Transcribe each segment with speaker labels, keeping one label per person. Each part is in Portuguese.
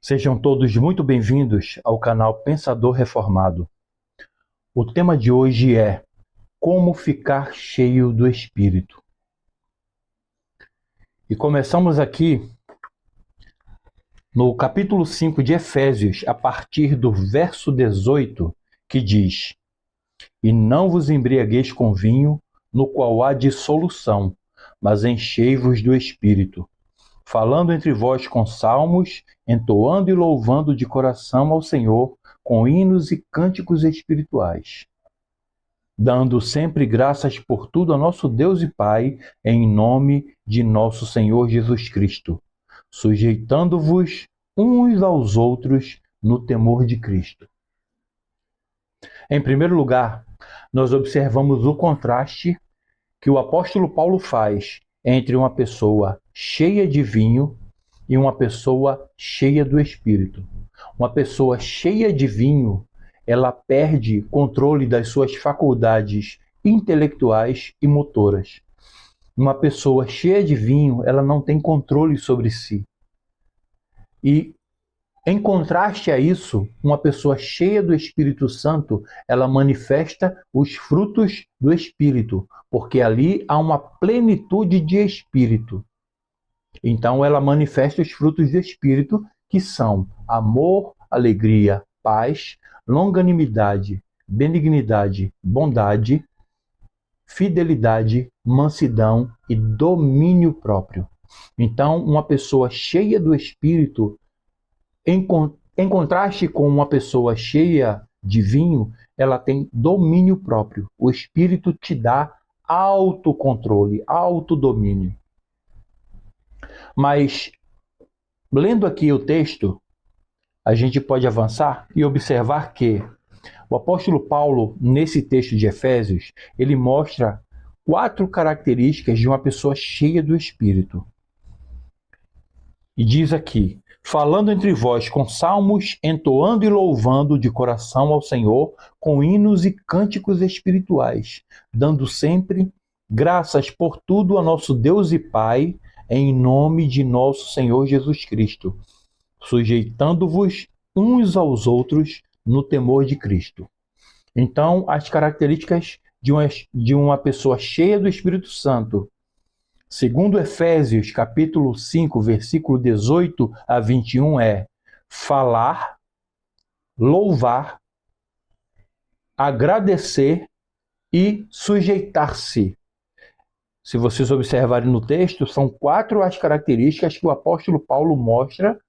Speaker 1: Sejam todos muito bem-vindos ao canal Pensador Reformado. O tema de hoje é como ficar cheio do Espírito. E começamos aqui no capítulo 5 de Efésios, a partir do verso 18, que diz: E não vos embriagueis com vinho, no qual há dissolução, mas enchei-vos do Espírito, falando entre vós com salmos, entoando e louvando de coração ao Senhor, com hinos e cânticos espirituais, dando sempre graças por tudo a nosso Deus e Pai, em nome de nosso Senhor Jesus Cristo, sujeitando-vos uns aos outros no temor de Cristo. Em primeiro lugar, nós observamos o contraste que o apóstolo Paulo faz entre uma pessoa cheia de vinho e uma pessoa cheia do Espírito. Uma pessoa cheia de vinho, ela perde controle das suas faculdades intelectuais e motoras. Uma pessoa cheia de vinho, ela não tem controle sobre si. E, em contraste a isso, uma pessoa cheia do Espírito Santo, ela manifesta os frutos do Espírito, porque ali há uma plenitude de Espírito. Então ela manifesta os frutos do Espírito, que são amor, alegria, paz, longanimidade, benignidade, bondade, fidelidade, mansidão e domínio próprio. Então, uma pessoa cheia do Espírito, em contraste com uma pessoa cheia de vinho, ela tem domínio próprio. O Espírito te dá autocontrole, autodomínio. Mas, lendo aqui o texto, a gente pode avançar e observar que o apóstolo Paulo, nesse texto de Efésios, ele mostra 4 características de uma pessoa cheia do Espírito. E diz aqui: falando entre vós com salmos, entoando e louvando de coração ao Senhor, com hinos e cânticos espirituais, dando sempre graças por tudo a nosso Deus e Pai, em nome de nosso Senhor Jesus Cristo, sujeitando-vos uns aos outros no temor de Cristo. Então, as características de uma pessoa cheia do Espírito Santo, segundo Efésios, capítulo 5, versículo 18 a 21, é falar, louvar, agradecer e sujeitar-se. Se vocês observarem no texto, são 4 as características que o apóstolo Paulo mostra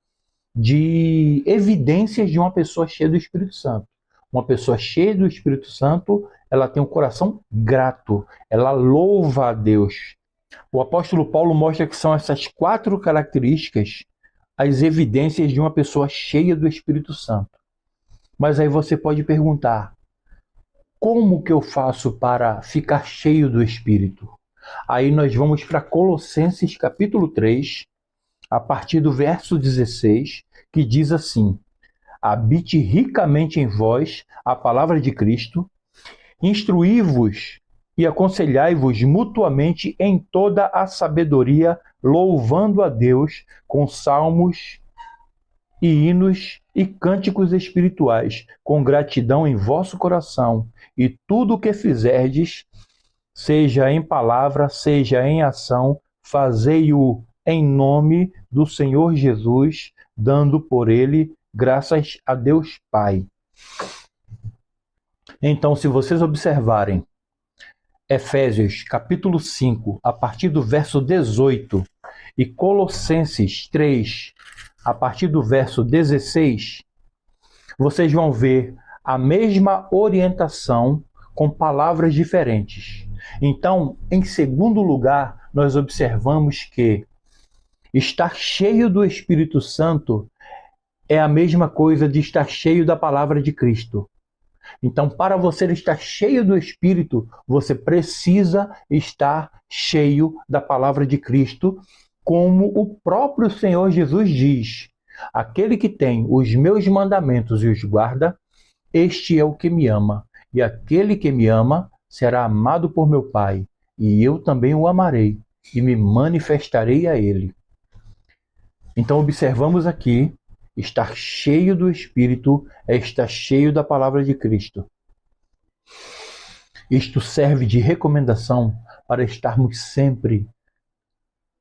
Speaker 1: de evidências de uma pessoa cheia do Espírito Santo. Uma pessoa cheia do Espírito Santo, ela tem um coração grato, ela louva a Deus. O apóstolo Paulo mostra que são essas 4 características as evidências de uma pessoa cheia do Espírito Santo. Mas aí você pode perguntar: como que eu faço para ficar cheio do Espírito? Aí nós vamos para Colossenses capítulo 3, a partir do verso 16, que diz assim: habite ricamente em vós a palavra de Cristo, instruí-vos e aconselhai-vos mutuamente em toda a sabedoria, louvando a Deus com salmos e hinos e cânticos espirituais, com gratidão em vosso coração, e tudo o que fizerdes, seja em palavra, seja em ação, fazei-o em nome do Senhor Jesus, dando por ele graças a Deus Pai. Então, se vocês observarem Efésios capítulo 5, a partir do verso 18, e Colossenses 3, a partir do verso 16, vocês vão ver a mesma orientação com palavras diferentes. Então, em segundo lugar, nós observamos que estar cheio do Espírito Santo é a mesma coisa de estar cheio da palavra de Cristo. Então, para você estar cheio do Espírito, você precisa estar cheio da palavra de Cristo, como o próprio Senhor Jesus diz: aquele que tem os meus mandamentos e os guarda, este é o que me ama. E aquele que me ama será amado por meu Pai, e eu também o amarei, e me manifestarei a ele. Então observamos aqui Estar cheio do Espírito é estar cheio da palavra de Cristo. Isto serve de recomendação para estarmos sempre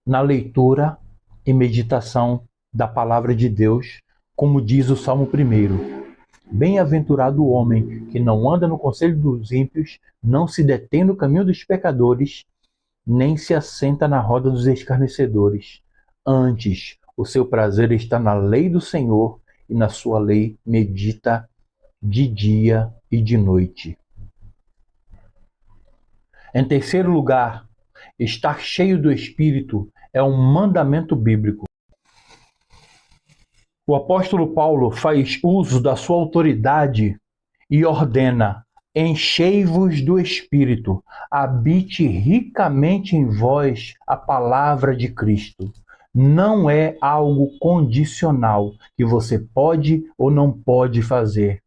Speaker 1: na leitura e meditação da palavra de Deus, como diz o Salmo 1. Bem-aventurado o homem que não anda no conselho dos ímpios, não se detém no caminho dos pecadores, nem se assenta na roda dos escarnecedores. Antes, o seu prazer está na lei do Senhor, e na sua lei medita de dia e de noite. Em terceiro lugar, estar cheio do Espírito é um mandamento bíblico. O apóstolo Paulo faz uso da sua autoridade e ordena: enchei-vos do Espírito, habite ricamente em vós a palavra de Cristo. Não é algo condicional que você pode ou não pode fazer.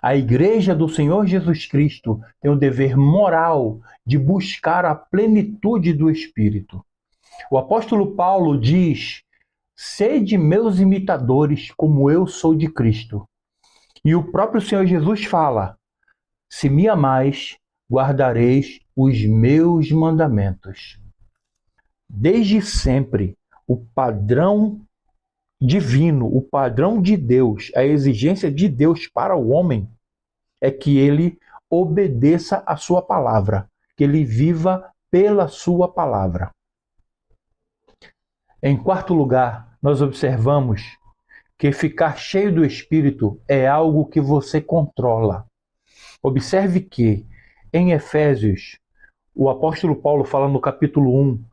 Speaker 1: A Igreja do Senhor Jesus Cristo tem o dever moral de buscar a plenitude do Espírito. O apóstolo Paulo diz: sede meus imitadores, como eu sou de Cristo. E o próprio Senhor Jesus fala: se me amais, guardareis os meus mandamentos. Desde sempre, o padrão divino, o padrão de Deus, a exigência de Deus para o homem é que ele obedeça a sua palavra, que ele viva pela sua palavra. Em quarto lugar, nós observamos que ficar cheio do Espírito é algo que você controla. Observe que, em Efésios, o apóstolo Paulo fala no capítulo 1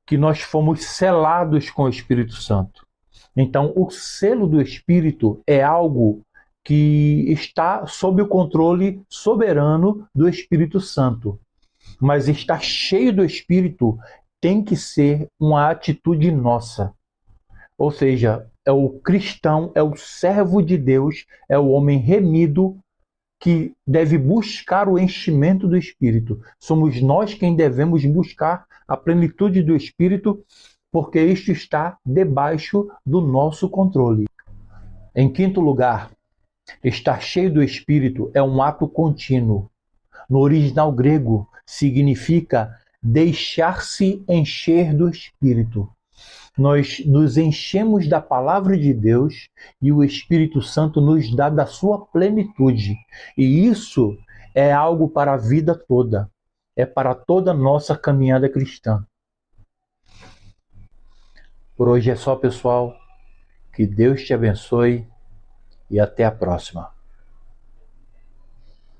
Speaker 1: que nós fomos selados com o Espírito Santo. Então, o selo do Espírito é algo que está sob o controle soberano do Espírito Santo. Mas estar cheio do Espírito tem que ser uma atitude nossa. Ou seja, é o cristão, é o servo de Deus, é o homem remido que deve buscar o enchimento do Espírito. Somos nós quem devemos buscar a plenitude do Espírito, porque isto está debaixo do nosso controle. Em quinto lugar, estar cheio do Espírito é um ato contínuo. No original grego, significa deixar-se encher do Espírito. Nós nos enchemos da palavra de Deus e o Espírito Santo nos dá da sua plenitude. E isso é algo para a vida toda. É para toda a nossa caminhada cristã. Por hoje é só, pessoal. Que Deus te abençoe e até a próxima.